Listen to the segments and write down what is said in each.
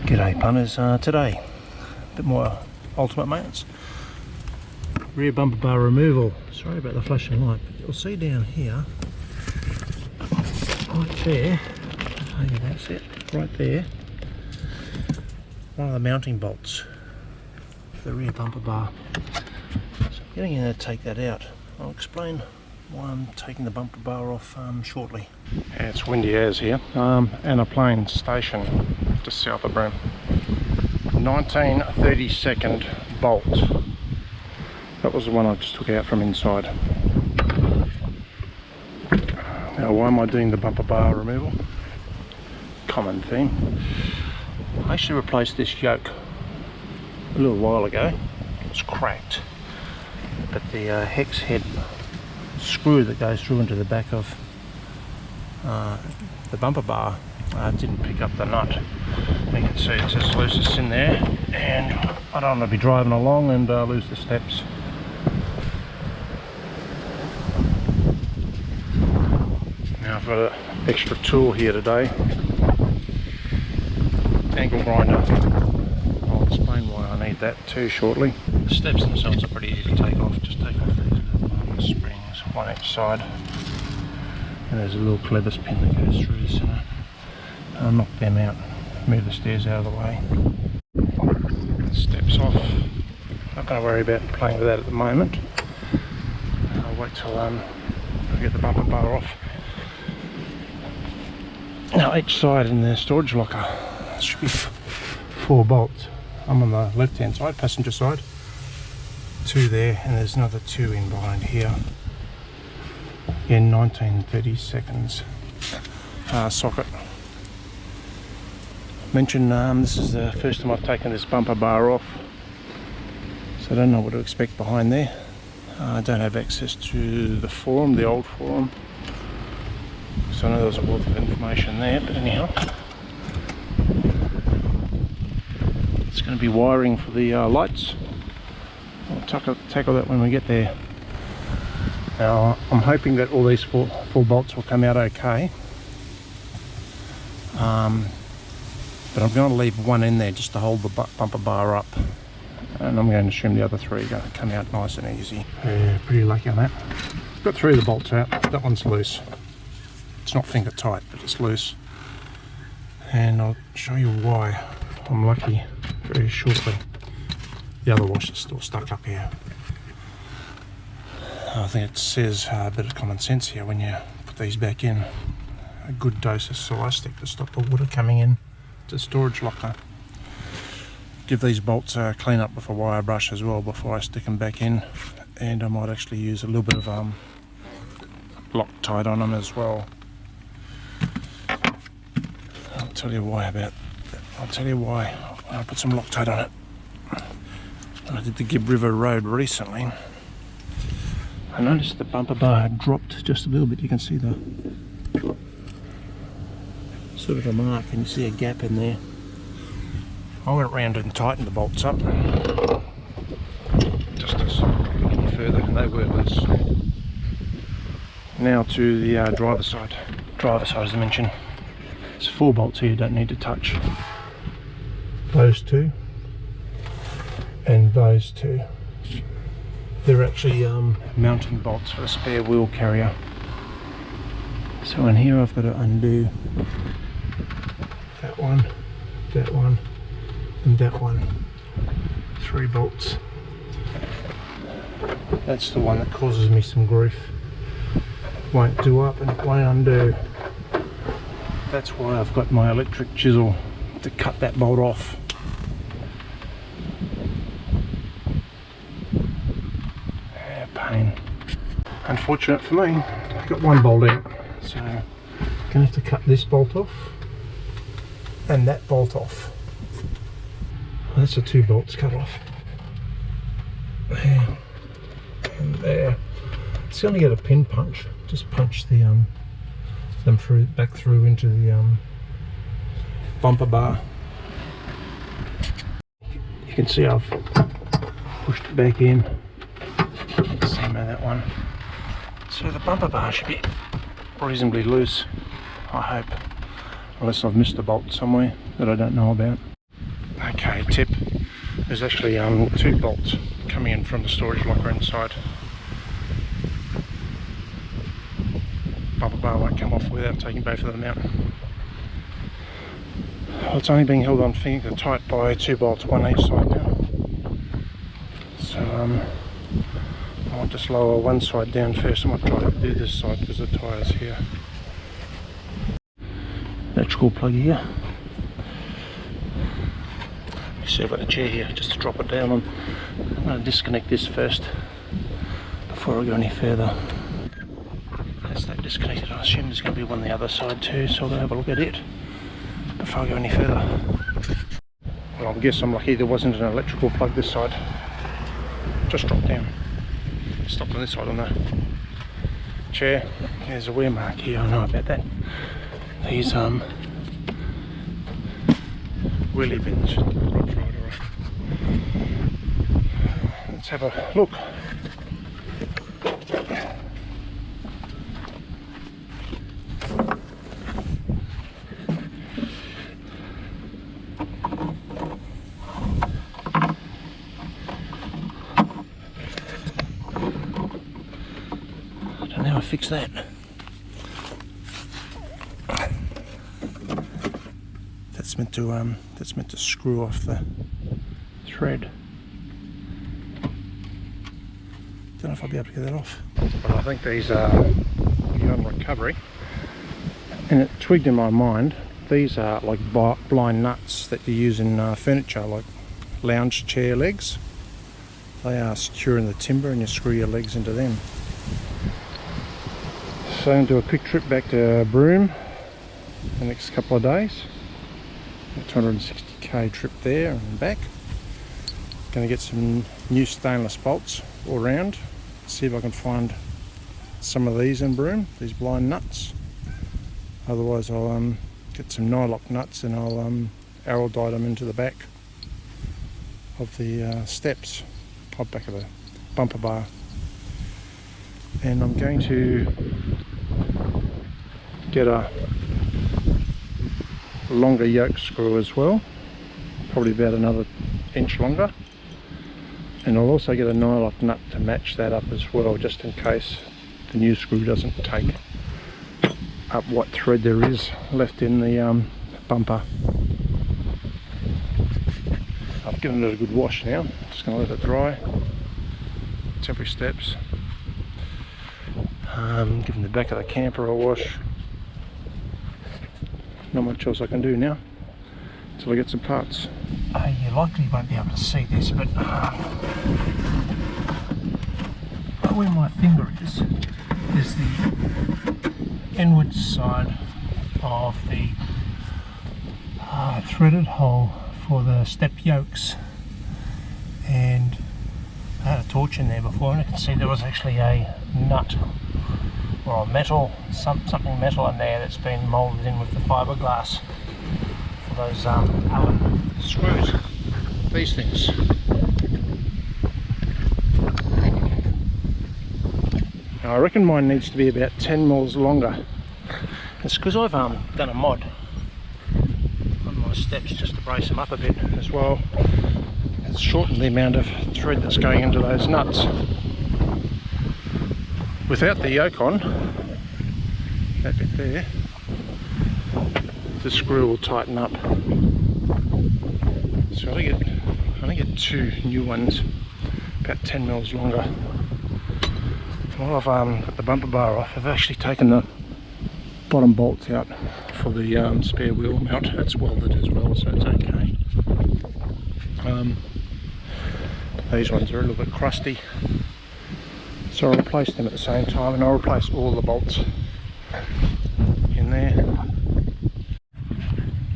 G'day punters, today a bit more ultimate maintenance. Rear bumper bar removal. Sorry about the flashing light, but you'll see down here, right there, maybe that's it, right there, one of the mounting bolts for the rear bumper bar. So I'm getting in to take that out. I'll explain why I'm taking the bumper bar off shortly. Yeah, it's windy as here, and a plane station just south of Broome. 1932nd bolt. That was the one I just took out from inside. Now, why am I doing the bumper bar removal? Common theme. I actually replaced this yoke a little while ago. It was cracked, but the hex head screw that goes through into the back of the bumper bar didn't pick up the nut. You can see it's as loose as in there, and I don't want to be driving along and lose the steps. Now I've got an extra tool here today, angle grinder. I'll explain why I need that too shortly. The steps themselves are pretty easy to take off. Just take off these springs, one each side, and there's a little clevis pin that goes through the centre. I'll knock them out, move the stairs out of the way. Steps off. Not going to worry about playing with that at the moment. I'll wait till I get the bumper bar off. Now each side in the storage locker should be 4 bolts. I'm on the left hand side, passenger side. 2 there, and there's another 2 in behind here. In 1932nd socket. Mention this is the first time I've taken this bumper bar off, so I don't know what to expect behind there. I don't have access to the forum, the old forum, so I know there's a wealth of information there, but anyhow, it's going to be wiring for the lights. I'll tackle that when we get there. Now I'm hoping that all these four bolts will come out okay. But I'm going to leave one in there just to hold the bumper bar up, and I'm going to assume the other 3 are going to come out nice and easy. Yeah, pretty lucky on that. Got 3 of the bolts out. That one's loose. It's not finger tight, but it's loose, and I'll show you why I'm lucky very shortly. The other washer's still stuck up here. I think it says a bit of common sense here when you put these back in. A good dose of Silastic to stop the water coming in to storage locker. Give these bolts a clean up with a wire brush as well before I stick them back in, and I might actually use a little bit of Loctite on them as well. I'll tell you why I put some Loctite on it. When I did the Gibb River Road recently, I noticed the bumper bar had dropped just a little bit. You can see the sort of a mark, and you see a gap in there. I went around and tightened the bolts up just to sort of look any further, and they were loose. Now to the driver's side. Driver's side, as I mentioned, there's 4 bolts here you don't need to touch. Those 2 and those 2. They're actually mounting bolts for a spare wheel carrier. So in here I've got to undo that one, and that one. 3 bolts. That's the one that causes me some grief. Won't do up and it won't undo. That's why I've got my electric chisel to cut that bolt off. Yeah, pain. Unfortunate for me, I've got 1 bolt out, so I'm going to have to cut this bolt off and that bolt off. That's the 2 bolts cut off. There and there. It's going to get a pin punch. Just punch the them back through into the bumper bar. You can see I've pushed it back in. Same as that one. So the bumper bar should be reasonably loose, I hope, unless I've missed a bolt somewhere that I don't know about. There's actually 2 bolts coming in from the storage locker inside. Bumper bar won't come off without taking both of them out. Well, it's only being held on finger tight by 2 bolts, one each side now. So I'll just lower one side down first. I might try to do this side because the tyre's here. Electrical plug here. You see I've got a chair here just to drop it down on. I'm going to disconnect this first before I go any further. That's that disconnected. I assume there's going to be one on the other side too, so I'm going to have a look at it before I go any further. Well, I guess I'm lucky there wasn't an electrical plug this side. Just dropped down. Stopped on this side on the chair. There's a wear mark here, I know about that. These wheelie bins. Let's have a look. I don't know how I fix that. That's meant to screw off the thread. Don't know if I'll be able to get that off. But I think these are beyond recovery. And it twigged in my mind, these are like blind nuts that you use in furniture, like lounge chair legs. They are secure in the timber and you screw your legs into them. So I'm going to do a quick trip back to Broome the next couple of days. A 260k trip there and back. Going to get some new stainless bolts all round. See if I can find some of these in Broome, these blind nuts. Otherwise I'll get some nylock nuts and I'll arrow dye them into the back of the steps, back of the bumper bar. And I'm going to get a longer yoke screw as well, probably about another inch longer, and I'll also get a nylock nut to match that up as well, just in case the new screw doesn't take up what thread there is left in the bumper. I've given it a good wash now, just going to let it dry. Temporary steps. Giving the back of the camper a wash. Not much else I can do now until I get some parts. You likely won't be able to see this, but where my finger is the inward side of the threaded hole for the step yokes, and I had a torch in there before and I can see there was actually a nut or a metal, something metal in there that's been moulded in with the fiberglass for those Allen screws, these things. Now I reckon mine needs to be about 10 mils longer. It's because I've done a mod on my steps just to brace them up a bit as well. It's shortened the amount of thread that's going into those nuts. Without the yoke on, that bit there, the screw will tighten up. So I only get 2 new ones, about 10 mils longer. While I've got the bumper bar off, I've actually taken the bottom bolts out for the spare wheel mount. That's welded as well, so it's okay. These ones are a little bit crusty, so I'll replace them at the same time, and I'll replace all the bolts in there.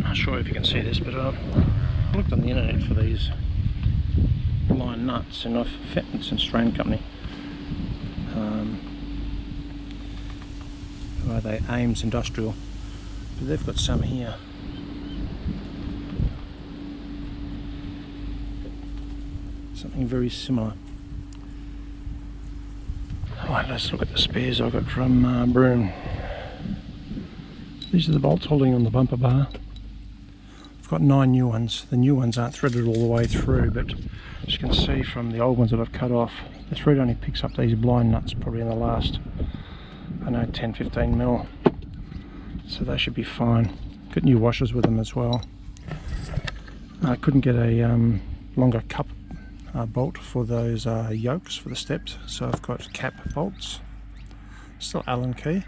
Not sure if you can see this, but I looked on the internet for these blind nuts, and I've found it's in Strain Company. Who are they? Ames Industrial, but they've got some here. Something very similar. Right, let's look at the spares I got from Broome. These are the bolts holding on the bumper bar. I've I've got 9 new ones. The new ones aren't threaded all the way through, but as you can see from the old ones that I've cut off, the thread only picks up these blind nuts probably in the last, I know, 10-15 mil. So they should be fine. Got new washers with them as well. I couldn't get a longer cup bolt for those yokes for the steps, so I've got cap bolts, still Allen key.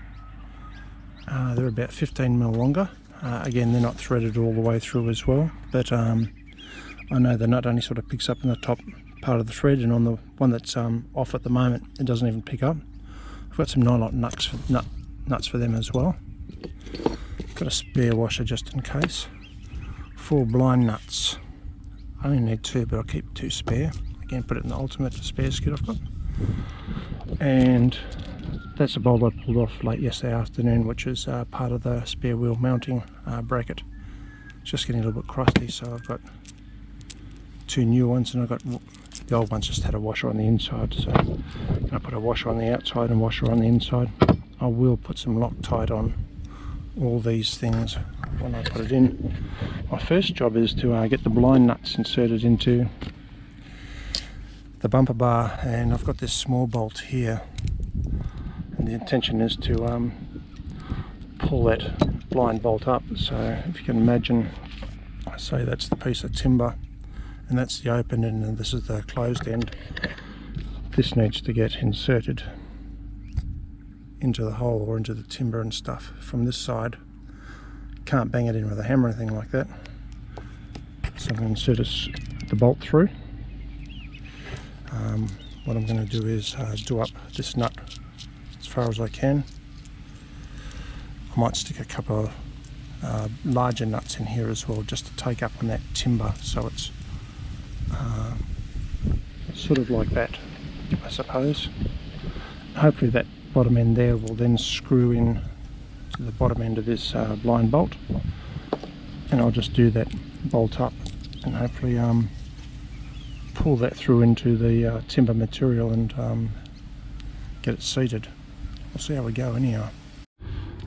They're about 15 mil longer. Again, they're not threaded all the way through as well, but I know the nut only sort of picks up in the top part of the thread, and on the one that's off at the moment, it doesn't even pick up. I've got some nylon nuts for them as well. Got a spare washer just in case. 4 blind nuts. I only need 2, but I'll keep 2 spare. Again, put it in the ultimate spare skid I've got. And that's a bolt I pulled off late yesterday afternoon, which is part of the spare wheel mounting bracket. It's just getting a little bit crusty, so I've got 2 new ones, and I've got the old ones just had a washer on the inside, so I put a washer on the outside and washer on the inside. I will put some Loctite on all these things when I put it in. My first job is to get the blind nuts inserted into the bumper bar, and I've got this small bolt here, and the intention is to pull that blind bolt up. So if you can imagine, say that's the piece of timber and that's the open end and this is the closed end. This needs to get inserted into the hole or into the timber and stuff from this side. Can't bang it in with a hammer or anything like that. So I'm going to insert the bolt through. What I'm going to do is do up this nut as far as I can. I might stick a couple of larger nuts in here as well, just to take up on that timber, so it's sort of like that, I suppose. Hopefully that bottom end there will then screw in to the bottom end of this blind bolt, and I'll just do that bolt up and hopefully pull that through into the timber material and get it seated. We'll see how we go anyhow.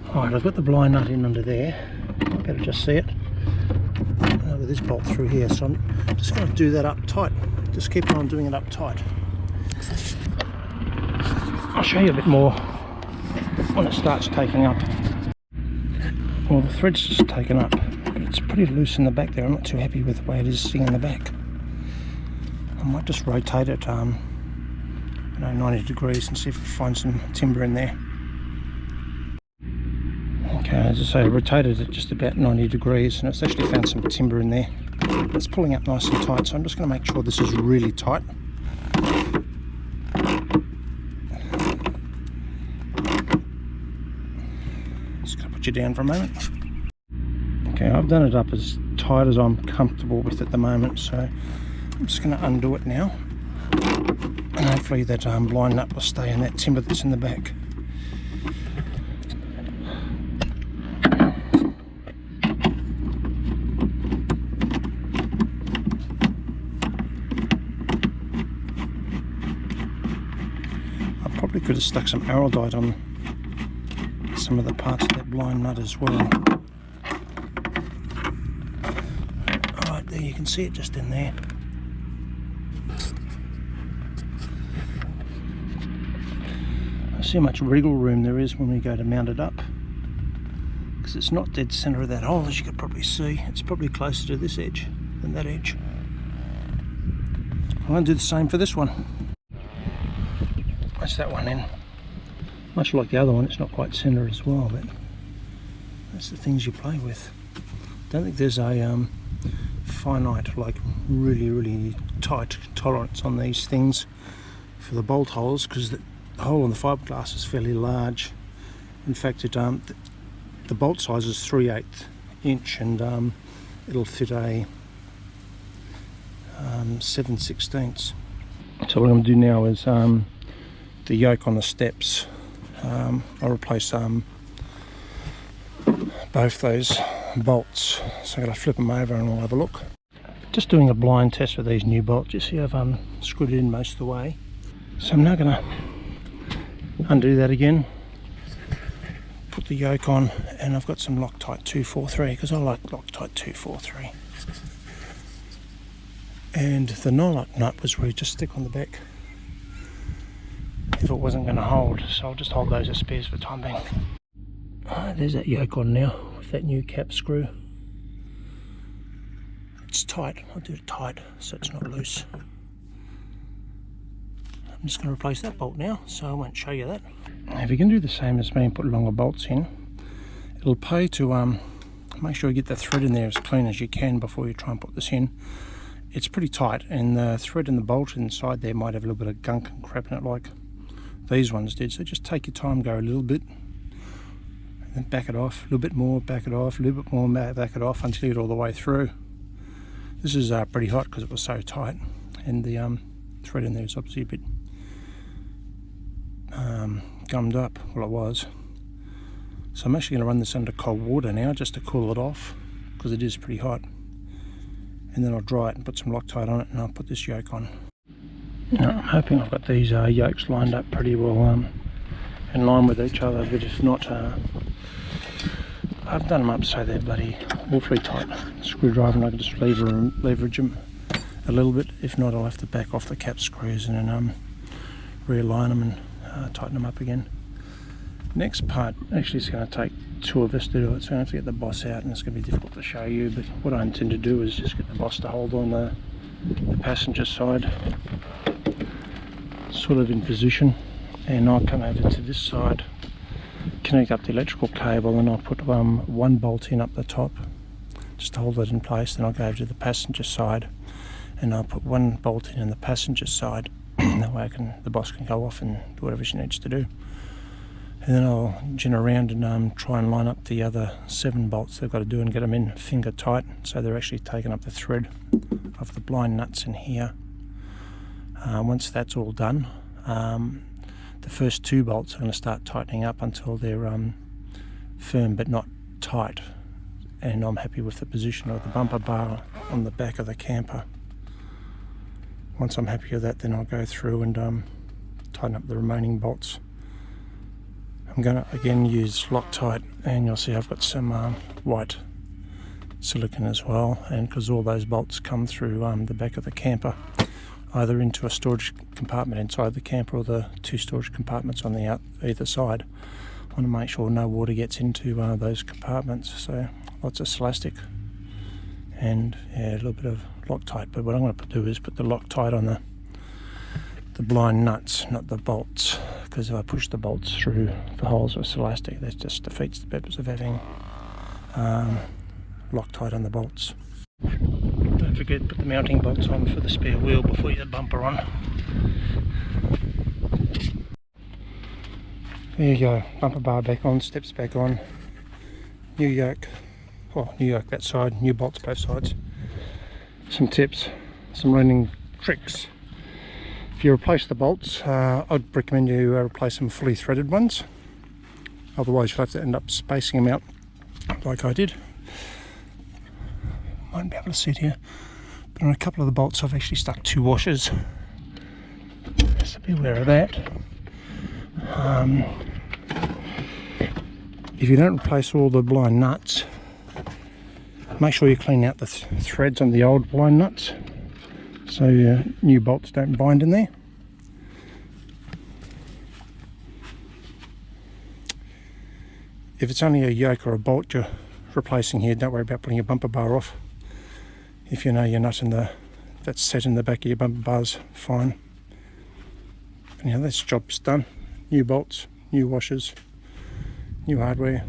Alright, I've got the blind nut in under there. You better just see it. With this bolt through here, so I'm just going to do that up tight. Just keep on doing it up tight. I'll show you a bit more when it starts taking up. Well, the thread's just taken up, but it's pretty loose in the back there. I'm not too happy with the way it is sitting in the back. I might just rotate it 90 degrees and see if I find some timber in there. Okay, as I say, I rotated it just about 90 degrees and it's actually found some timber in there. It's pulling up nice and tight, so I'm just going to make sure this is really tight. Just going to put you down for a moment. Okay, I've done it up as tight as I'm comfortable with at the moment, so I'm just going to undo it now. And hopefully that blind nut will stay in that timber that's in the back. Probably could have stuck some araldite on some of the parts of that blind nut as well. Alright, there you can see it just in there. I see how much wriggle room there is when we go to mount it up, because it's not dead centre of that hole, as you could probably see. It's probably closer to this edge than that edge. I'm going to do the same for this one. That's that one in. Much like the other one, it's not quite centre as well, but that's the things you play with. Don't think there's a finite, like really tight tolerance on these things for the bolt holes, because the hole in the fiberglass is fairly large. In fact, the bolt size is 3/8 inch, and it'll fit a 7/16. So what I'm going to do now is the yoke on the steps, I'll replace both those bolts, so I'm going to flip them over and we'll have a look. Just doing a blind test with these new bolts. You see I've screwed it in most of the way, so I'm now going to undo that again, put the yoke on, and I've got some Loctite 243 because I like Loctite 243. And the non-lock nut was where you just stick on the back if it wasn't going to hold, so I'll just hold those as spares for the time being. There's that yoke on now with that new cap screw. It's tight, I'll do it tight so it's not loose. I'm just going to replace that bolt now, so I won't show you that. If you can do the same as me and put longer bolts in, it'll pay to make sure you get the thread in there as clean as you can before you try and put this in. It's pretty tight, and the thread and the bolt inside there might have a little bit of gunk and crap in it like these ones did, so just take your time, go a little bit, and then back it off, a little bit more, back it off, a little bit more, back it off until you get all the way through. This is pretty hot because it was so tight, and the thread in there is obviously a bit gummed up. Well, it was. So I'm actually going to run this under cold water now just to cool it off because it is pretty hot, and then I'll dry it and put some Loctite on it, and I'll put this yoke on. Now, I'm hoping I've got these yokes lined up pretty well in line with each other, but if not, I've done them up so they're bloody awfully tight. Screwdriver, and I can just leverage them a little bit. If not, I'll have to back off the cap screws and then realign them and tighten them up again. Next part, actually it's going to take two of us to do it, so I have to get the boss out, and it's going to be difficult to show you, but what I intend to do is just get the boss to hold on the passenger side, sort of in position, and I'll come over to this side, connect up the electrical cable, and I'll put one bolt in up the top just to hold it in place. Then I'll go over to the passenger side and I'll put one bolt in the passenger side. That way the boss can go off and do whatever she needs to do. And then I'll gin around and try and line up the other 7 bolts they've got to do and get them in finger tight, so they're actually taking up the thread of the blind nuts in here. Once that's all done, the first 2 bolts are going to start tightening up until they're firm but not tight, and I'm happy with the position of the bumper bar on the back of the camper. Once I'm happy with that, then I'll go through and tighten up the remaining bolts. I'm going to again use Loctite, and you'll see I've got some white silicone as well, and because all those bolts come through the back of the camper, either into a storage compartment inside the camper or the 2 storage compartments on the either side. I want to make sure no water gets into those compartments, so lots of Celastic and yeah, a little bit of Loctite. But what I'm going to do is put the Loctite on the blind nuts, not the bolts, because if I push the bolts through the holes with Celastic, that just defeats the purpose of having Loctite on the bolts. Don't forget to put the mounting bolts on for the spare wheel before you get the bumper on. There you go, bumper bar back on, steps back on, new yoke, new yoke that side, new bolts both sides. Some tips, some running tricks. If you replace the bolts, I'd recommend you replace them fully threaded ones, otherwise you'll have to end up spacing them out like I did. Won't be able to see it here, but on a couple of the bolts I've actually stuck 2 washers, so be aware of that. If you don't replace all the blind nuts, make sure you clean out the threads on the old blind nuts so your new bolts don't bind in there. If it's only a yoke or a bolt you're replacing here, don't worry about putting your bumper bar off. If you know your nut that's set in the back of your bumper bar's fine. Anyhow, this job's done. New bolts, new washers, new hardware.